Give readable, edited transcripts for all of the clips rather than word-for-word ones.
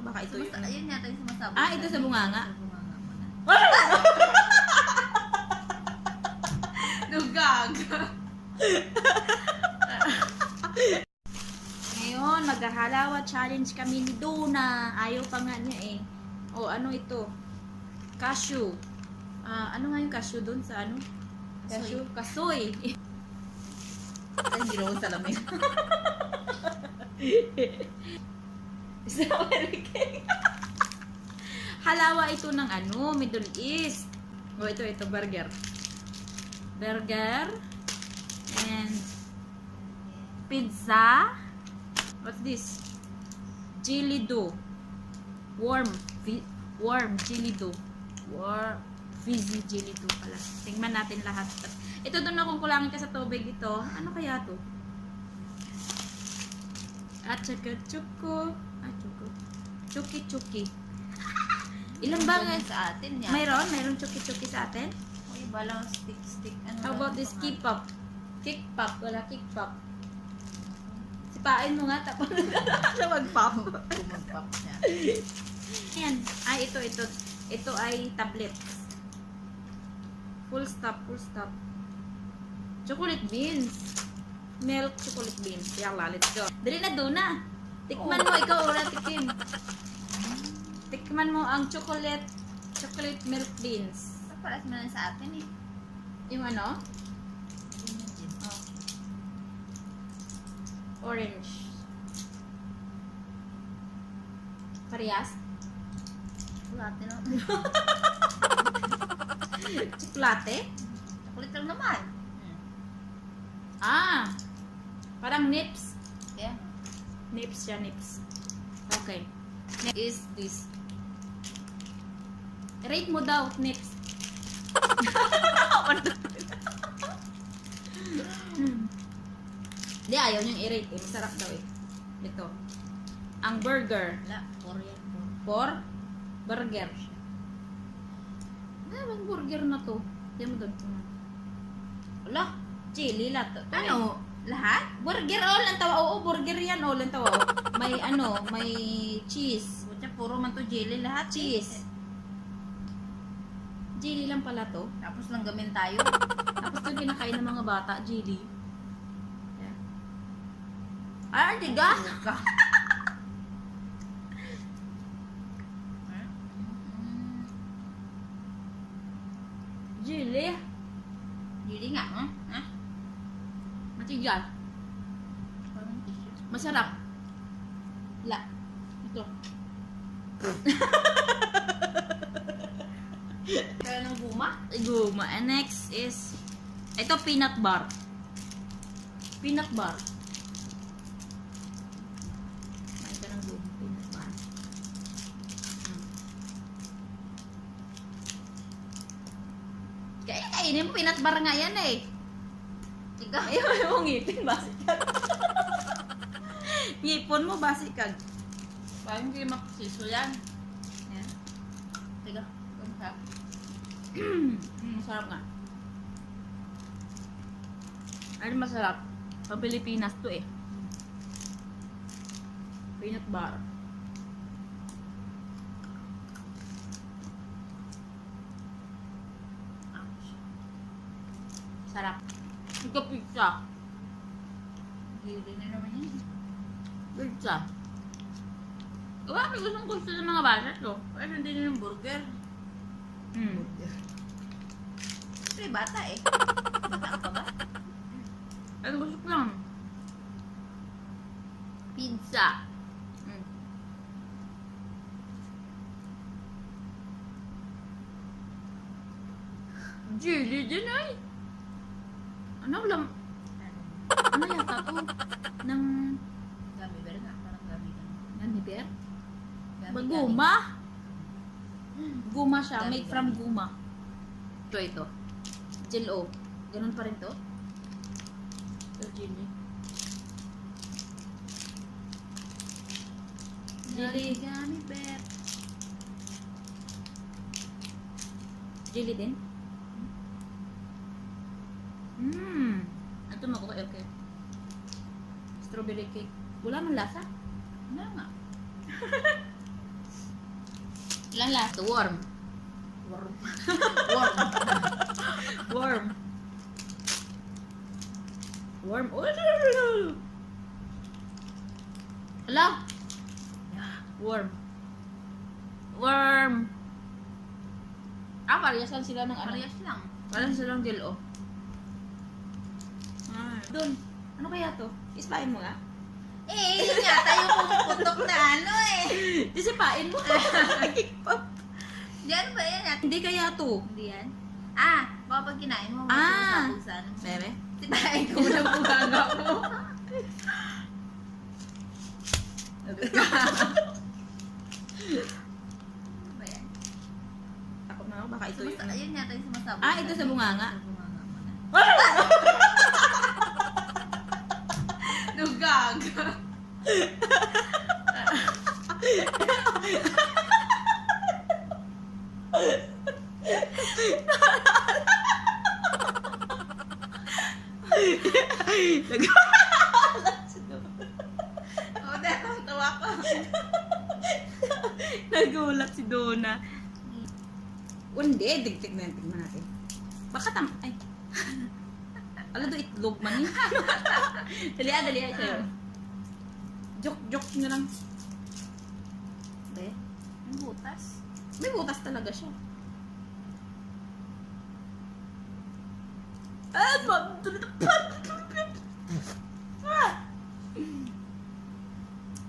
Baka ito yung... Ayun yata yung sumasabog. Ah, ito sa bunganga. Sa bunganga mo na. Dugaga. Ngayon, maghahalawa challenge kami ni Duna. Ayaw pa nga niya eh. O, ano ito? Cashew. Ano nga yung cashew doon sa ano? Cashew? Kasoy. Ay, hindi naman salamin. Halawa ito ng ano, Middle East. O, ito, burger. Burger. And pizza. What's this? Jelly dough. Warm jelly dough. Fizzy jelly dough pala. Tingnan natin lahat. Ito doon na kung kulangin ka sa tubig ito. Ano kaya to? At saka chuko. Chuki. Ilan ba nga sa atin yan? Mayroon chuki sa atin? Uy, balang stick. Ano How about this K-pop? Kick-pop. Wala kick-pop. Sipain mo nga, tapos siya mag-pop. Mag-pop siya. Ayan. Ay, ito. Ito ay tablets. Full stop. Chocolate beans. Milk chocolate beans. Yala, let's go. Dali na doon na. Tikman mo, ikaw ora tikim. Tikman mo ang chocolate milk beans. Paras mo na sa atin eh. Yung ano? Orange. Parehas? Chocolate no? Chocolate? Chocolate lang naman. Parang nips. Yeah. Nips siya, nips. Okay. Next is this. Rate mo daw, nips. Hindi, ayaw niyang i-rate eh. Masarap daw eh. Ito. Ang burger. Wala, Korean po. Burger. Bang burger na to? Diyan mo doon. Wala. Chili lahat. Ano? Lahat? Burger all ang tawa. Oo, burger yan all ang tawa. May may cheese. Butya, puro man to jelly lahat. Cheese. Jelly lang pala to. Tapos lang gamin tayo. Tapos ito kinakain ng mga bata, jelly. Ay, tiga! Jelly. Jelly nga, ha? Matigas. Masarap. La. Ito. Kaya ng guma? Guma. And next is ito peanut bar. Peanut bar. Ito ng guma. Peanut bar. Kaya kainin mo peanut bar nga yan eh. Tiga. Ayaw mo ngipin, basikag. Ngipon mo, basikag. Parang hindi maksiso yan. Yan. Tiga. Masarap. Masarap nga. Ano masarap? Pang Pilipinas to eh. Peanut bar. Sarap. Ito pizza. Gili na naman yan. Pizza. Wala, may gusto sa mga bata to. Pero hindi na yung burger. Siyempre, bata eh. Bata ka ba? Ay, gusto ko lang. Pizza. Jelly din ay. Ano yata to? Ng Gummy bear nga. Parang gummy lang. gummy bear? Gummy, Guma. Guma siya. Gummy, Made from gummy. guma. Ito. Jello. Ganun pa rin to? Ito, jelly. Jelly. Gummy bear. Jelly din? Ito mo okay. Strawberry cake. Wala man lasa. Ano nga? Ilan last? Worm. Worm. Worm. Worm. Worm. Hala? Worm. Worm. Ah, parehas lang sila ng ano. Parehas lang. Parehas silang gel, oh. Ah. Doon. Ano kaya to? Ispain mo nga. Eh, yun yata yung pumuputok na ano eh. Disipain mo. Diyan ba yan? Hindi kaya to. Hindi yan? Ah, baka pag kinain mo, Ah. masabusan. Bebe? Sipain ko na bugaga mo. Ano ba yan? Takot na ako. Baka ito yung... Yun yata yung sumasabog. Ah, ito sa bunganga. Sa bunganga mo na. Nugaga. Oo, dahil tawa ko. Nagulat si Donna. Hindi, tignan natin. Baka ay. Ala do itlog man eh. Dali sa'yo. Joke na lang. Be, Yung butas. may butas talaga siya.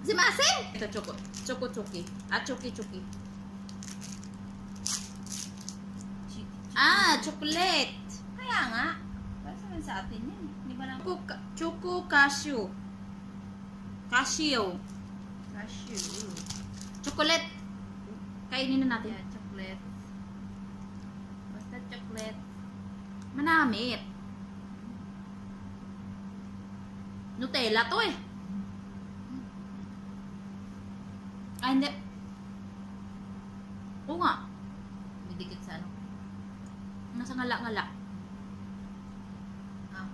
Si Masin! Ito, choki. Ah, choki. Ah, chocolate. Kaya nga. Para sa sa atin yan. Hindi ba lang? Choco cashew. Cashew. Cashew. Chocolate. Kainin na natin. Yeah, chocolate. Basta chocolate. Manamit. Nutella to eh. Ay, hindi. Oo nga. Bidikit sa ano. Nasa ngala-ngala. Ah.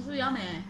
So yummy.